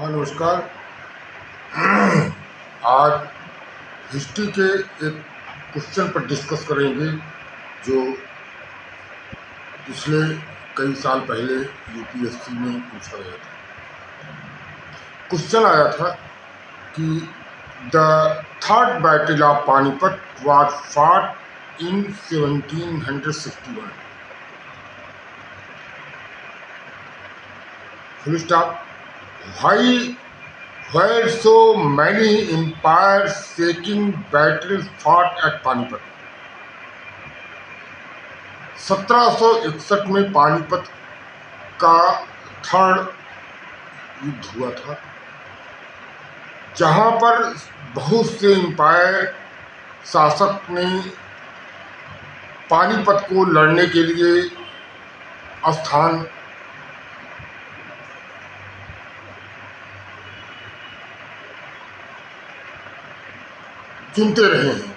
हाँ, नमस्कार। आज हिस्ट्री के एक क्वेश्चन पर डिस्कस करेंगे जो पिछले कई साल पहले यूपीएससी में पूछा गया था। क्वेश्चन आया था कि the third battle of Panipat was fought in 1761। Full stop. Where so many empires shaking battles fought at Panipat. 1761 में पानीपत का थर्ड युद्ध हुआ था, जहां पर बहुत से एम्पायर शासक ने पानीपत को लड़ने के लिए स्थान चुनते रहे हैं।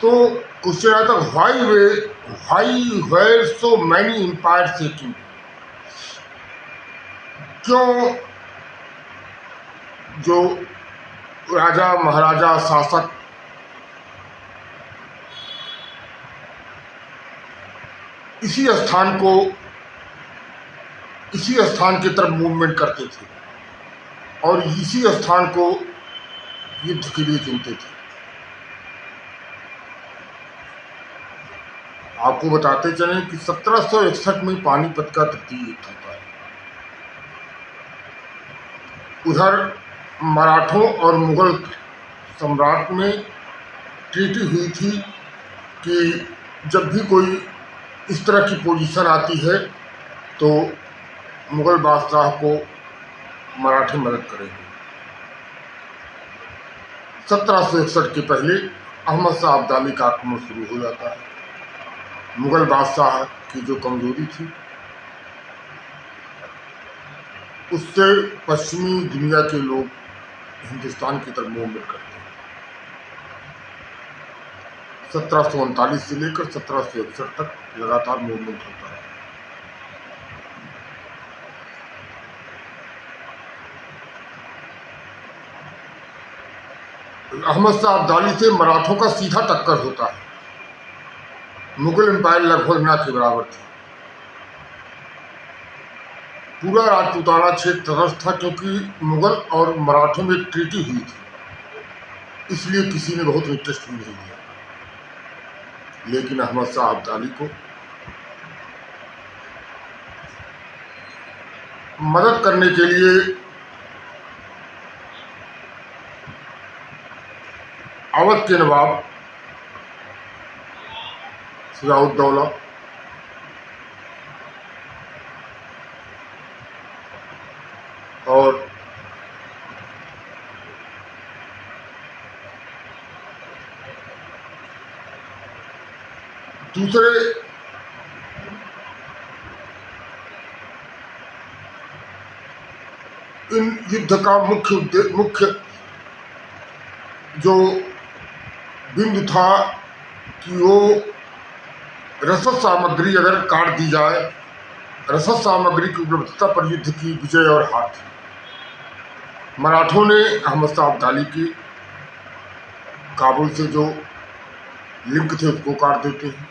तो क्वेश्चन आता why were so many empire shaking. क्यों जो राजा महाराजा शासक इसी स्थान की तरफ मूवमेंट करते थे और इसी स्थान को युद्ध के लिए चुनते थे। आपको बताते चलें कि 1761 में पानीपत का तृतीय युद्ध होता है। उधर मराठों और मुगल सम्राट में ट्रीटी हुई थी कि जब भी कोई इस तरह की पोजीशन आती है तो मुगल बादशाह को मराठी मदद करेंगे। 1761 के पहले अहमद शाह अब्दाली का आक्रमण शुरू हो जाता है। मुगल बादशाह की जो कमजोरी थी उससे पश्चिमी दुनिया के लोग हिंदुस्तान की तरफ मूवमेंट करते हैं। 1739 से लेकर 1761 तक लगातार मूवमेंट होता है। अहमद शाह अब्दाली से मराठों का सीधा टक्कर होता है। मुगल एम्पायर लगभग ना के बराबर थी। पूरा राजपूताना क्षेत्र तटस्थ था क्योंकि मुगल और मराठों में एक ट्रीटी हुई थी, इसलिए किसी ने बहुत इंटरेस्ट भी नहीं लिया। लेकिन अहमद शाह अब्दाली को मदद करने के लिए अवध के नवाब सिराजुद्दौला और दूसरे इन युद्ध का मुख्य जो बिंदु था कि वो रसद सामग्री अगर काट दी जाए, रसद सामग्री की उपलब्धता पर युद्ध की विजय और हार थी। मराठों ने अहमद शाह अब्दाली की काबुल से जो लिंक थे उसको काट देते हैं।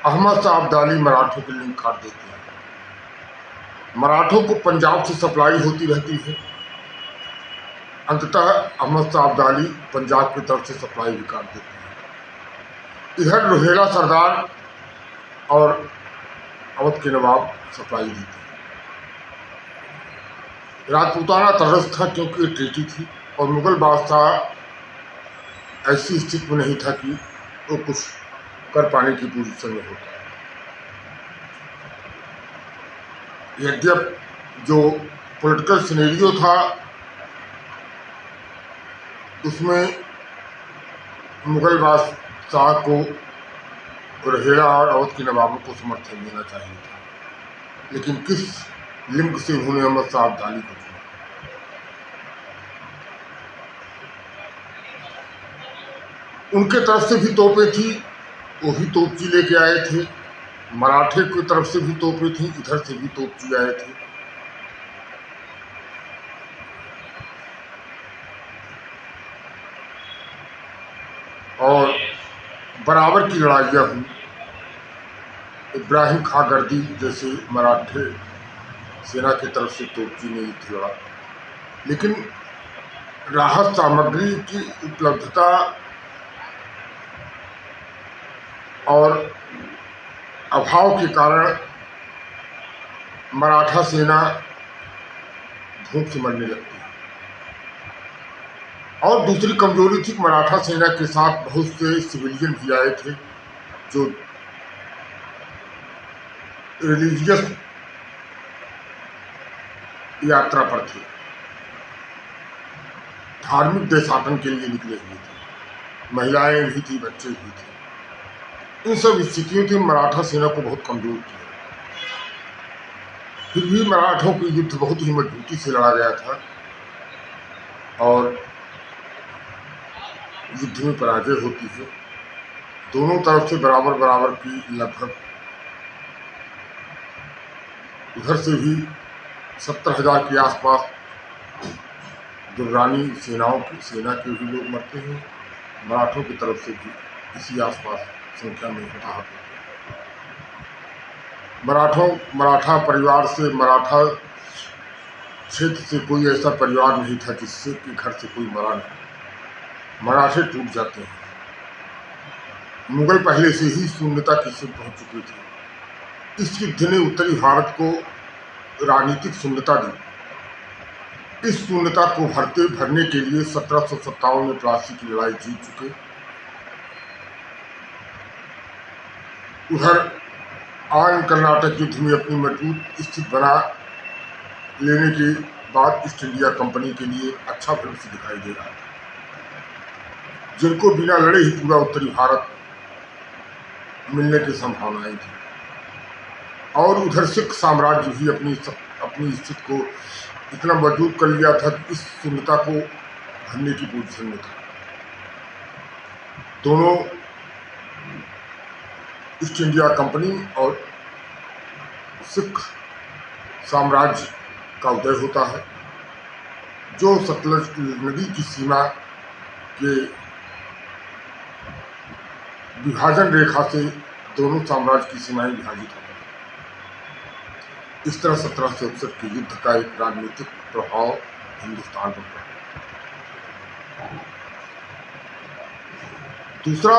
अहमद शाह अब्दाली मराठों के लिंक काट देते हैं। मराठों को पंजाब से सप्लाई होती रहती है। अंततः अहमद शाह अब्दाली पंजाब की तरफ से सप्लाई भी काट देते हैं। इधर रोहेला सरदार और अवध के नवाब सप्लाई देते हैं। राजपूताना तटस्थ था क्योंकि ट्रीटी थी और मुगल बादशाह ऐसी स्थिति में नहीं था कि वो कुछ कर पाने की पोजीशन में होता। यद्यप जो पॉलिटिकल सिनेरियो था उसमें मुगल बादशाह को रोहेला और अवध के नवाबों को समर्थन देना चाहिए था, लेकिन किस लिंक से उन्होंने अहमद शाह अब्दाली को चुना। उनके तरफ से भी तोपें थी, वो भी तोपची लेके आए थे। मराठे की तरफ से भी तोपें थी, इधर से भी तोपची आए थे। बराबर की लड़ाइयाँ हुई। इब्राहिम खां गर्दी जैसे मराठे सेना की तरफ से तोपची ने युद्ध लड़ा, लेकिन राहत सामग्री की उपलब्धता और अभाव के कारण मराठा सेना भूख से मरने लगती है। और दूसरी कमजोरी थी, मराठा सेना के साथ बहुत से सिविलियन भी आए थे जो रिलीजियस यात्रा पर थे, धार्मिक देशाटन के लिए निकले हुए थे। महिलाएं भी थी, बच्चे भी थे। इन सब स्थितियों से मराठा सेना को बहुत कमजोर किया। फिर भी मराठों की युद्ध बहुत ही मजबूती से लड़ा गया था और युद्ध में पराजय होती है। दोनों तरफ से बराबर बराबर की लगभग, उधर से भी 70,000 के आसपास दुर्रानी सेना के भी लोग मरते हैं, मराठों की तरफ से भी इसी आसपास संख्या में हताहत होते हैं। मराठा परिवार से, मराठा क्षेत्र से कोई ऐसा परिवार नहीं था जिससे कि घर से कोई मरा नहीं। मराठे टूट जाते हैं। मुगल पहले से ही शून्यता की स्थिति पहुंच चुके थे। इस युद्ध ने उत्तरी भारत को राजनीतिक शून्यता दी। इस शून्यता को भरने के लिए 1757 में प्लासी की लड़ाई जीत चुके। उधर आर्य कर्नाटक युद्ध में अपनी मजबूत स्थिति बना लेने के बाद ईस्ट इंडिया कंपनी के लिए अच्छा भविष्य दिखाई दे रहा था, जिनको बिना लड़े ही पूरा उत्तरी भारत मिलने की संभावनाएं थी। और उधर सिख साम्राज्य भी अपनी स्थिति को इतना मजबूत कर लिया था कि इस शून्यता को भरने की पोजीशन में था। दोनों ईस्ट इंडिया कंपनी और सिख साम्राज्य का उदय होता है, जो सतलज नदी की सीमा के विभाजन रेखा से दोनों साम्राज्य की सीमाएं विभाजित होती हैं। इस तरह 1761 के युद्ध का एक राजनीतिक प्रभाव हिंदुस्तान पर पड़ा। दूसरा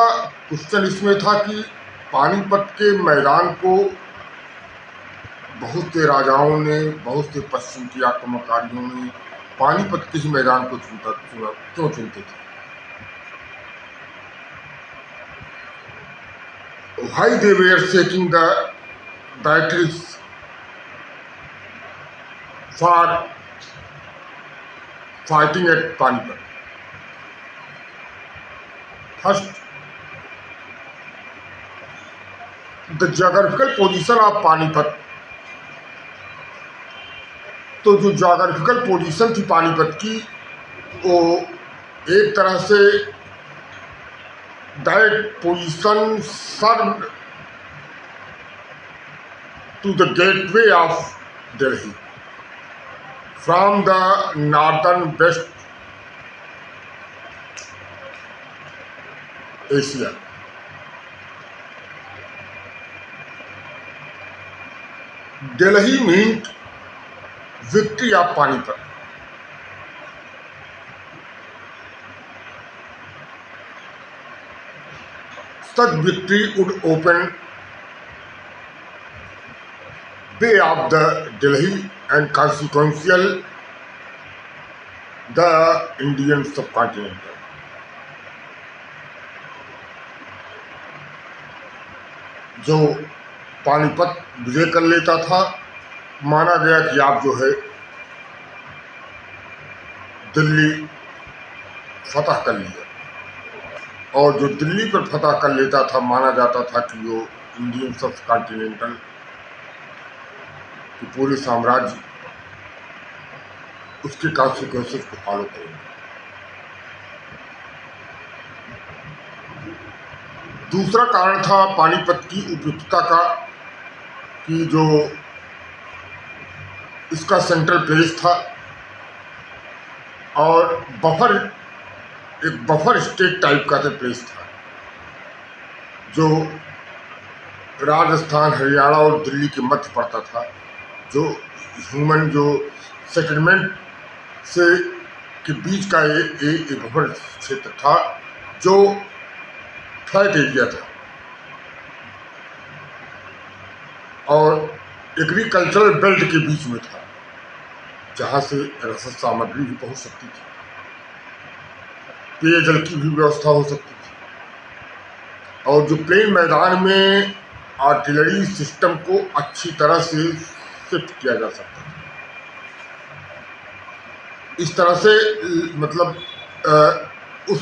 क्वेश्चन इसमें था कि पानीपत के मैदान को बहुत से राजाओं ने, बहुत से पश्चिम के आक्रमणकारियों ने पानीपत के ही मैदान को क्यों चुनते थे? Why they were taking the battles for fighting at Panipat? First, the geographical position of Panipat. तो जो जोग्राफिकल पोजीशन थी पानीपत की, वो एक तरह से that position served to the gateway of Delhi from the northern west Asia. Delhi meant victory of Panipat. Such victory would open way of the Delhi and consequential the Indian subcontinent. जो पानीपत विजय कर लेता था, माना गया कि आप जो है दिल्ली फतह कर लिया, और जो दिल्ली पर फतह कर लेता था माना जाता था कि वो इंडियन सब कॉन्टिनेंटल के पूरे साम्राज्य उसके कॉन्सिक्वेंसेस को फॉलो करेंगे। दूसरा कारण था पानीपत की उपयुक्तता का, कि जो इसका सेंट्रल प्लेस था और एक बफर स्टेट टाइप का प्लेस था। जो राजस्थान, हरियाणा और दिल्ली के मध्य पड़ता था, जो ह्यूमन जो सेटलमेंट से के बीच का एक भवन क्षेत्र था, जो फ्लैट एरिया था और एग्रीकल्चरल बेल्ट के बीच में था, जहाँ से रसद सामग्री भी पहुँच सकती थी, पेयजल की भी व्यवस्था हो सकती थी, और जो प्लेन मैदान में आर्टिलरी सिस्टम को अच्छी तरह से शिफ्ट किया जा सकता था। इस तरह से मतलब उस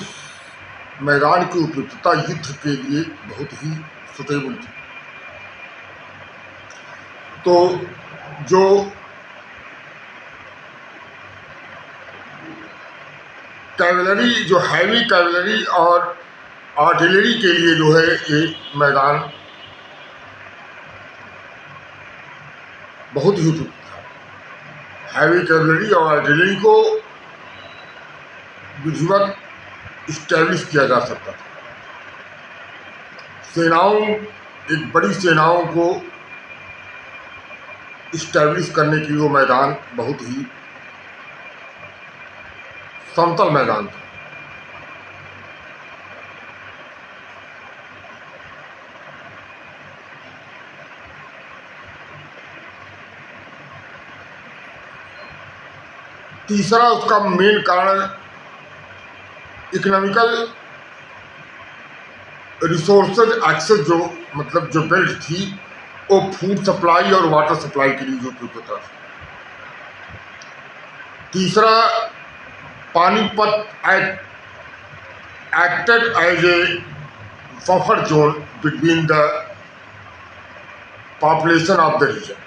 मैदान की उपयुक्तता युद्ध के लिए बहुत ही सुटेबल थी। तो जो कैवलरी, जो हैवी कैवलरी और आर्टिलरी के लिए जो है ये मैदान बहुत ही उपयुक्त था। हैवी कैवलरी और आर्टिलरी को विधिवत इस्टेब्लिश किया जा सकता था। सेनाओं, एक बड़ी सेनाओं को इस्टेब्लिश करने के लिए वो मैदान बहुत ही समतल मैदान था। तीसरा उसका मेन कारण इकोनॉमिकल रिसोर्सेज एक्सेस, जो मतलब जो बेल्ट थी वो फूड सप्लाई और वाटर सप्लाई के लिए जो उपयुक्त था। तीसरा, Panipat acted as a buffer zone between the population of the region।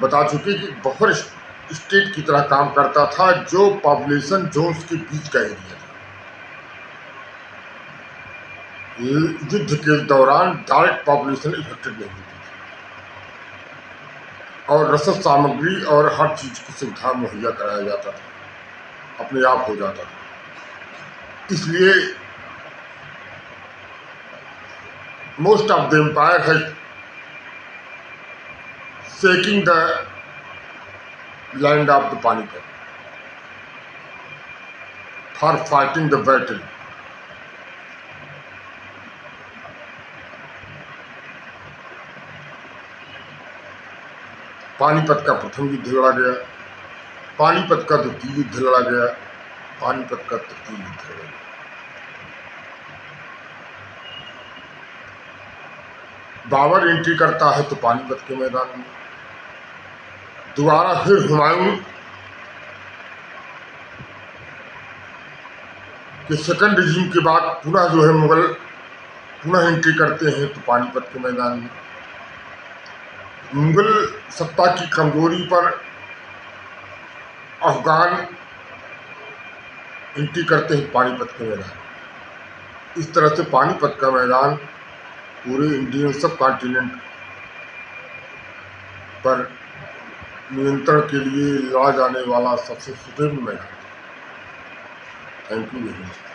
बता चुके कि बफर स्टेट की तरह काम करता था, जो पॉपुलेशन जोन्स के बीच का एरिया था। युद्ध के दौरान डायरेक्ट पॉपुलेशन इफेक्टेड नहीं होती थी और रसद सामग्री और हर चीज की सुविधा मुहैया कराया जाता था, अपने आप हो जाता था। इसलिए मोस्ट ऑफ द एम्पायर है seeking the land of the Panipat for fighting the battle. Panipat का प्रथम युद्ध लड़ा गया, पानीपत का द्वितीय युद्ध लड़ा गया, पानीपत का तृतीय युद्ध लड़ा गया। बाबर एंट्री करता है तो पानीपत के मैदान में, दोबारा फिर हुमायूं के सेकंड रिजीम के बाद पुनः जो है मुगल पुनः एंट्री करते हैं तो पानीपत के मैदान में। मुगल सत्ता की कमजोरी पर अफगान एंट्री करते हैं पानीपत के मैदान। इस तरह से पानीपत का मैदान पूरे इंडियन सब कॉन्टिनेंट पर नियंत्रण के लिए लड़ा जाने वाला सबसे सुदृढ़ मैदान। Thank you very much.